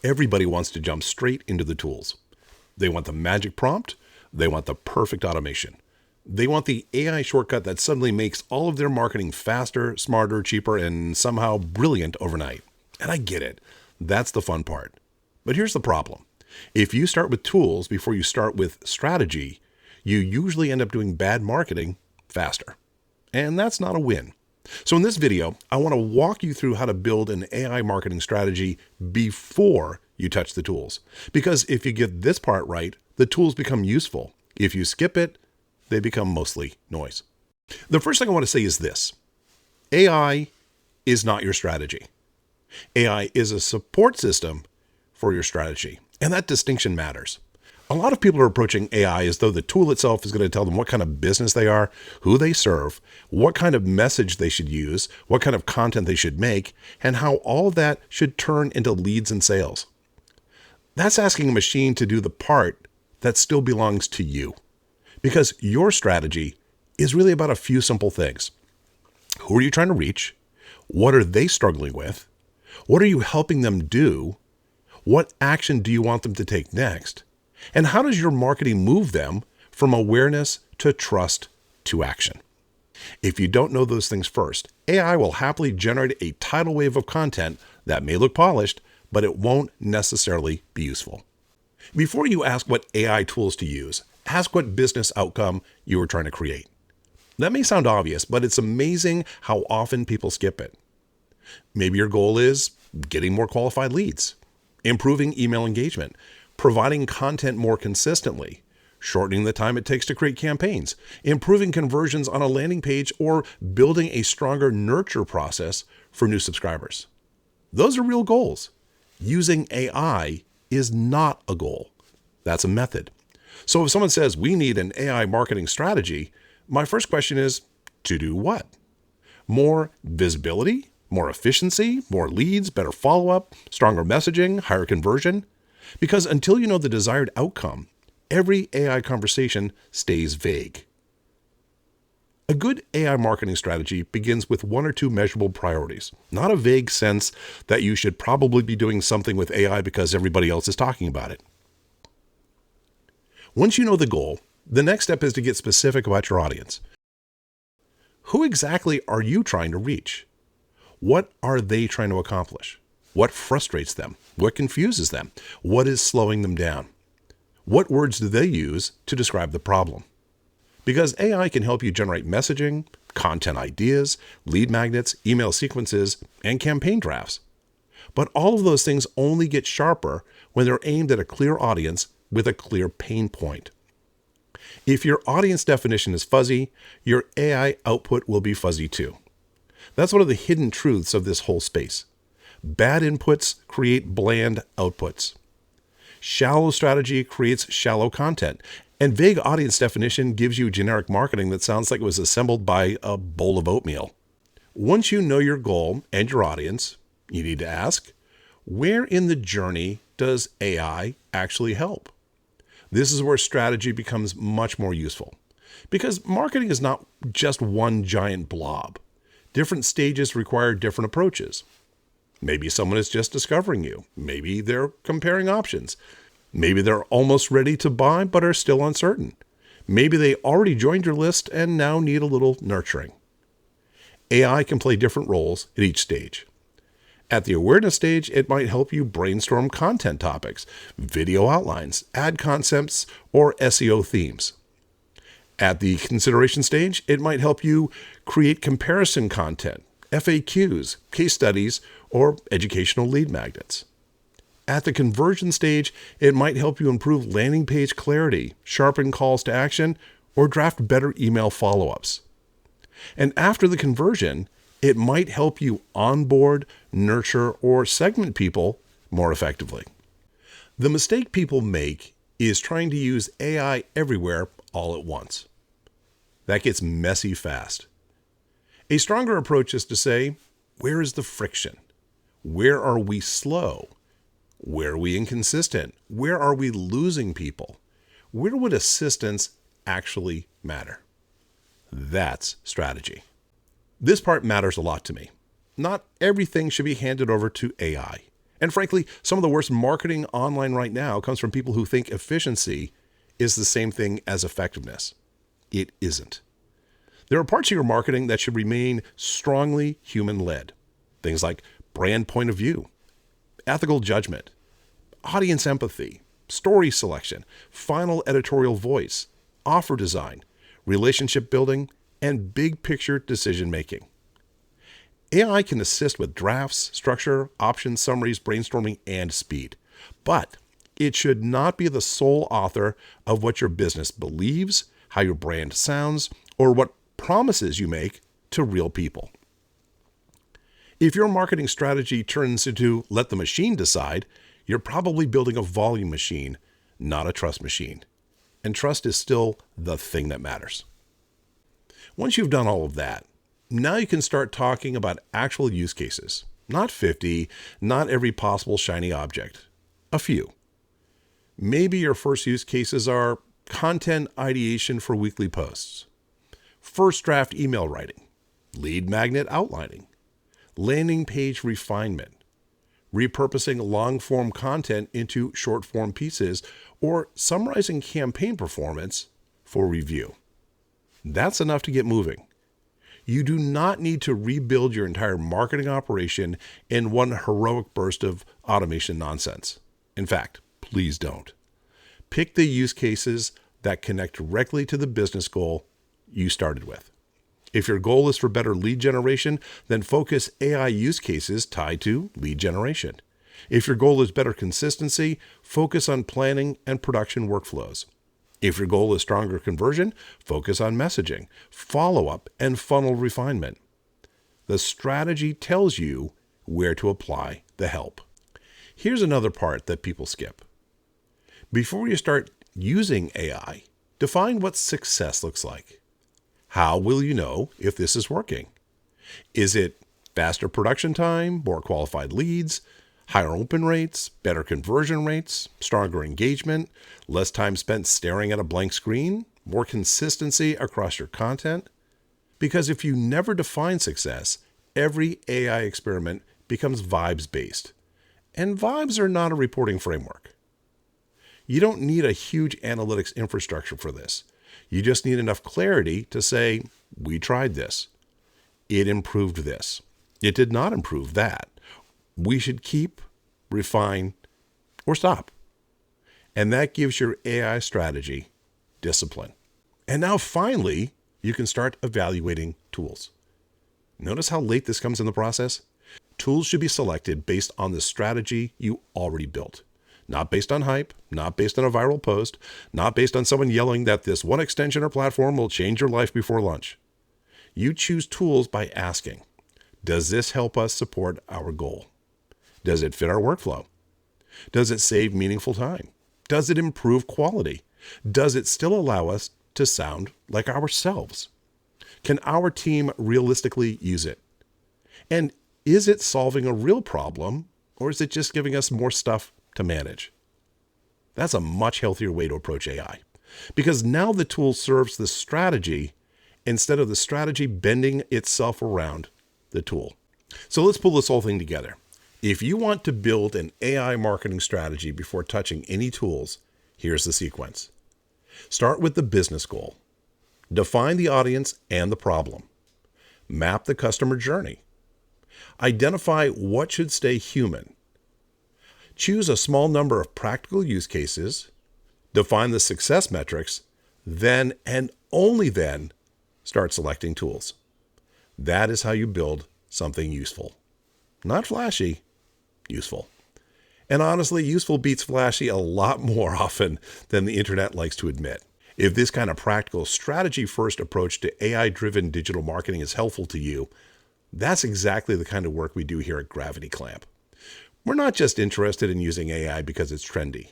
Everybody wants to jump straight into the tools. They want the magic prompt. They want the perfect automation. They want the AI shortcut that suddenly makes all of their marketing faster, smarter, cheaper, and somehow brilliant overnight. And I get it. That's the fun part. But here's the problem. If you start with tools before you start with strategy, you usually end up doing bad marketing faster. And that's not a win. So in this video, I want to walk you through how to build an AI marketing strategy before you touch the tools. Because if you get this part right, the tools become useful. If you skip it, they become mostly noise. The first thing I want to say is this. AI is not your strategy. AI is a support system for your strategy. And that distinction matters. A lot of people are approaching AI as though the tool itself is going to tell them what kind of business they are, who they serve, what kind of message they should use, what kind of content they should make, and how all of that should turn into leads and sales. That's asking a machine to do the part that still belongs to you. Because your strategy is really about a few simple things. Who are you trying to reach? What are they struggling with? What are you helping them do? What action do you want them to take next? And how does your marketing move them from awareness to trust to action? If you don't know those things first, AI will happily generate a tidal wave of content that may look polished, but it won't necessarily be useful. Before you ask what AI tools to use, ask what business outcome you are trying to create. That may sound obvious, but it's amazing how often people skip it. Maybe your goal is getting more qualified leads, improving email engagement, providing content more consistently, shortening the time it takes to create campaigns, improving conversions on a landing page, or building a stronger nurture process for new subscribers. Those are real goals. Using AI is not a goal. That's a method. So if someone says we need an AI marketing strategy, my first question is, to do what? More visibility, more efficiency, more leads, better follow-up, stronger messaging, higher conversion? Because until you know the desired outcome, every AI conversation stays vague. A good AI marketing strategy begins with one or two measurable priorities, not a vague sense that you should probably be doing something with AI because everybody else is talking about it. Once you know the goal, the next step is to get specific about your audience. Who exactly are you trying to reach? What are they trying to accomplish? What frustrates them? What confuses them? What is slowing them down? What words do they use to describe the problem? Because AI can help you generate messaging, content ideas, lead magnets, email sequences, and campaign drafts. But all of those things only get sharper when they're aimed at a clear audience with a clear pain point. If your audience definition is fuzzy, your AI output will be fuzzy too. That's one of the hidden truths of this whole space. Bad inputs create bland outputs. Shallow strategy creates shallow content. And vague audience definition gives you generic marketing that sounds like it was assembled by a bowl of oatmeal. Once you know your goal and your audience, you need to ask, where in the journey does AI actually help? This is where strategy becomes much more useful. Because marketing is not just one giant blob. Different stages require different approaches. Maybe someone is just discovering you. Maybe they're comparing options. Maybe they're almost ready to buy but are still uncertain. Maybe they already joined your list and now need a little nurturing. AI can play different roles at each stage. At the awareness stage, it might help you brainstorm content topics, video outlines, ad concepts, or SEO themes. At the consideration stage, it might help you create comparison content, FAQs, case studies, or educational lead magnets. At the conversion stage, it might help you improve landing page clarity, sharpen calls to action, or draft better email follow-ups. And after the conversion, it might help you onboard, nurture, or segment people more effectively. The mistake people make is trying to use AI everywhere all at once. That gets messy fast. A stronger approach is to say, where is the friction? Where are we slow? Where are we inconsistent? Where are we losing people? Where would assistance actually matter? That's strategy. This part matters a lot to me. Not everything should be handed over to AI. And frankly, some of the worst marketing online right now comes from people who think efficiency is the same thing as effectiveness. It isn't. There are parts of your marketing that should remain strongly human-led. Things like brand point of view, ethical judgment, audience empathy, story selection, final editorial voice, offer design, relationship building, and big picture decision making. AI can assist with drafts, structure, options, summaries, brainstorming, and speed. But it should not be the sole author of what your business believes, how your brand sounds, or what promises you make to real people. If your marketing strategy turns into let the machine decide, you're probably building a volume machine, not a trust machine. And trust is still the thing that matters. Once you've done all of that, now you can start talking about actual use cases. Not 50, not every possible shiny object. A few. Maybe your first use cases are content ideation for weekly posts, first draft email writing, lead magnet outlining, landing page refinement, repurposing long-form content into short-form pieces, or summarizing campaign performance for review. That's enough to get moving. You do not need to rebuild your entire marketing operation in one heroic burst of automation nonsense. In fact, please don't. Pick the use cases that connect directly to the business goal you started with. If your goal is for better lead generation, then focus AI use cases tied to lead generation. If your goal is better consistency, focus on planning and production workflows. If your goal is stronger conversion, focus on messaging, follow-up, and funnel refinement. The strategy tells you where to apply the help. Here's another part that people skip. Before you start using AI, define what success looks like. How will you know if this is working? Is it faster production time, more qualified leads, higher open rates, better conversion rates, stronger engagement, less time spent staring at a blank screen, more consistency across your content? Because if you never define success, every AI experiment becomes vibes-based. And vibes are not a reporting framework. You don't need a huge analytics infrastructure for this. You just need enough clarity to say, we tried this. It improved this. It did not improve that. We should keep, refine, or stop. And that gives your AI strategy discipline. And now finally, you can start evaluating tools. Notice how late this comes in the process? Tools should be selected based on the strategy you already built. Not based on hype, not based on a viral post, not based on someone yelling that this one extension or platform will change your life before lunch. You choose tools by asking, does this help us support our goal? Does it fit our workflow? Does it save meaningful time? Does it improve quality? Does it still allow us to sound like ourselves? Can our team realistically use it? And is it solving a real problem, or is it just giving us more stuff to manage? That's a much healthier way to approach AI, because now the tool serves the strategy instead of the strategy bending itself around the tool. So let's pull this whole thing together. If you want to build an AI marketing strategy before touching any tools, here's the sequence. Start with the business goal. Define the audience and the problem. Map the customer journey. Identify what should stay human. Choose a small number of practical use cases, define the success metrics, then and only then start selecting tools. That is how you build something useful. Not flashy, useful. And honestly, useful beats flashy a lot more often than the internet likes to admit. If this kind of practical strategy-first approach to AI-driven digital marketing is helpful to you, that's exactly the kind of work we do here at Gravity Clamp. We're not just interested in using AI because it's trendy.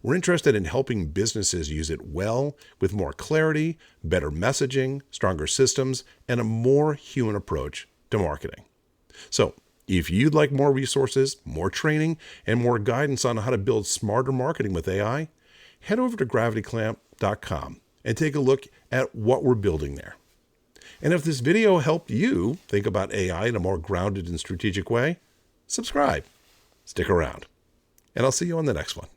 We're interested in helping businesses use it well, with more clarity, better messaging, stronger systems, and a more human approach to marketing. So, if you'd like more resources, more training, and more guidance on how to build smarter marketing with AI, head over to gravityclamp.com and take a look at what we're building there. And if this video helped you think about AI in a more grounded and strategic way, subscribe. Stick around, and I'll see you on the next one.